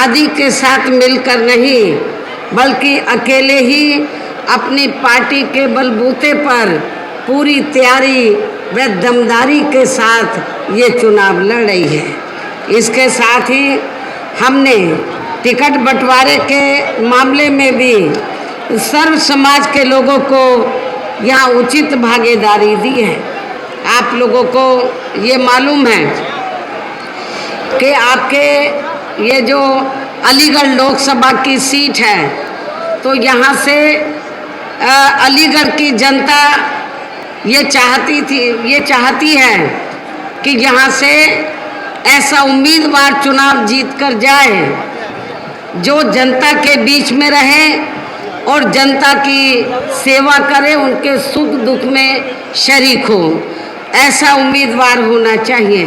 आदि के साथ मिलकर नहीं बल्कि अकेले ही अपनी पार्टी के बलबूते पर पूरी तैयारी व दमदारी के साथ ये चुनाव लड़ रही है। इसके साथ ही हमने टिकट बंटवारे के मामले में भी सर्व समाज के लोगों को यहाँ उचित भागीदारी दी है। आप लोगों को ये मालूम है कि आपके ये जो अलीगढ़ लोकसभा की सीट है, तो यहाँ से अलीगढ़ की जनता ये चाहती है कि यहाँ से ऐसा उम्मीदवार चुनाव जीत कर जाए जो जनता के बीच में रहे और जनता की सेवा करे, उनके सुख दुख में शरीक हो। ऐसा उम्मीदवार होना चाहिए।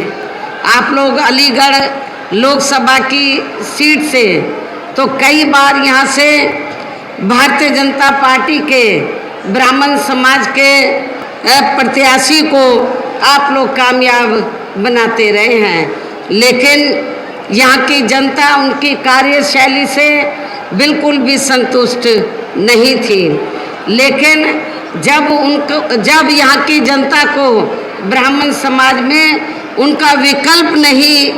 आप लोग अलीगढ़ लोकसभा की सीट से तो कई बार यहाँ से भारतीय जनता पार्टी के ब्राह्मण समाज के प्रत्याशी को आप लोग कामयाब बनाते रहे हैं, लेकिन यहाँ की जनता उनकी कार्यशैली से बिल्कुल भी संतुष्ट नहीं थी। लेकिन जब यहाँ की जनता को ब्राह्मण समाज में उनका विकल्प नहीं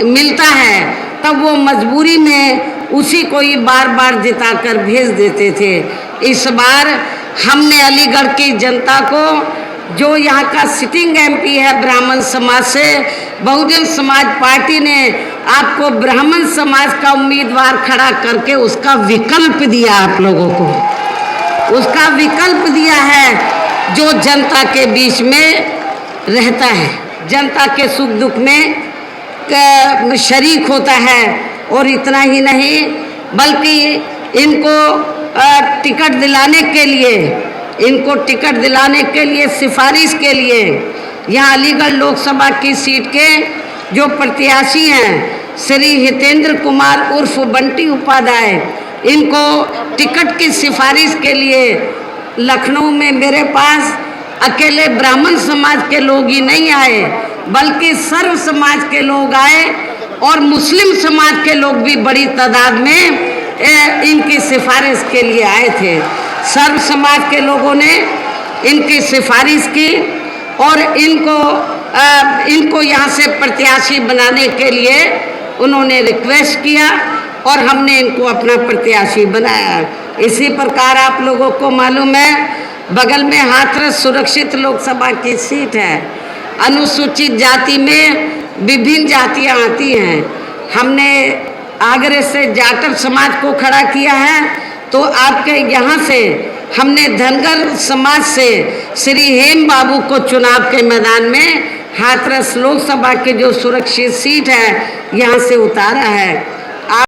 मिलता है, तब वो मजबूरी में उसी को ही बार बार जिताकर भेज देते थे। इस बार हमने अलीगढ़ की जनता को, जो यहाँ का सिटिंग एमपी है ब्राह्मण समाज से, बहुजन समाज पार्टी ने आपको ब्राह्मण समाज का उम्मीदवार खड़ा करके उसका विकल्प दिया। आप लोगों को उसका विकल्प दिया है जो जनता के बीच में रहता है, जनता के सुख दुख में शरीक होता है। और इतना ही नहीं बल्कि इनको टिकट दिलाने के लिए सिफारिश के लिए यहाँ अलीगढ़ लोकसभा की सीट के जो प्रत्याशी हैं श्री हितेंद्र कुमार उर्फ बंटी उपाध्याय, इनको टिकट की सिफारिश के लिए लखनऊ में मेरे पास अकेले ब्राह्मण समाज के लोग ही नहीं आए बल्कि सर्व समाज के लोग आए और मुस्लिम समाज के लोग भी बड़ी तादाद में इनकी सिफारिश के लिए आए थे। सर्व समाज के लोगों ने इनकी सिफारिश की और इनको यहाँ से प्रत्याशी बनाने के लिए उन्होंने रिक्वेस्ट किया और हमने इनको अपना प्रत्याशी बनाया। इसी प्रकार आप लोगों को मालूम है बगल में हाथरस सुरक्षित लोकसभा की सीट है। अनुसूचित जाति में विभिन्न जातियां आती हैं। हमने आगरे से जाटव समाज को खड़ा किया है, तो आपके यहाँ से हमने धनगर समाज से श्री हेम बाबू को चुनाव के मैदान में हाथरस लोकसभा की जो सुरक्षित सीट है यहाँ से उतारा है।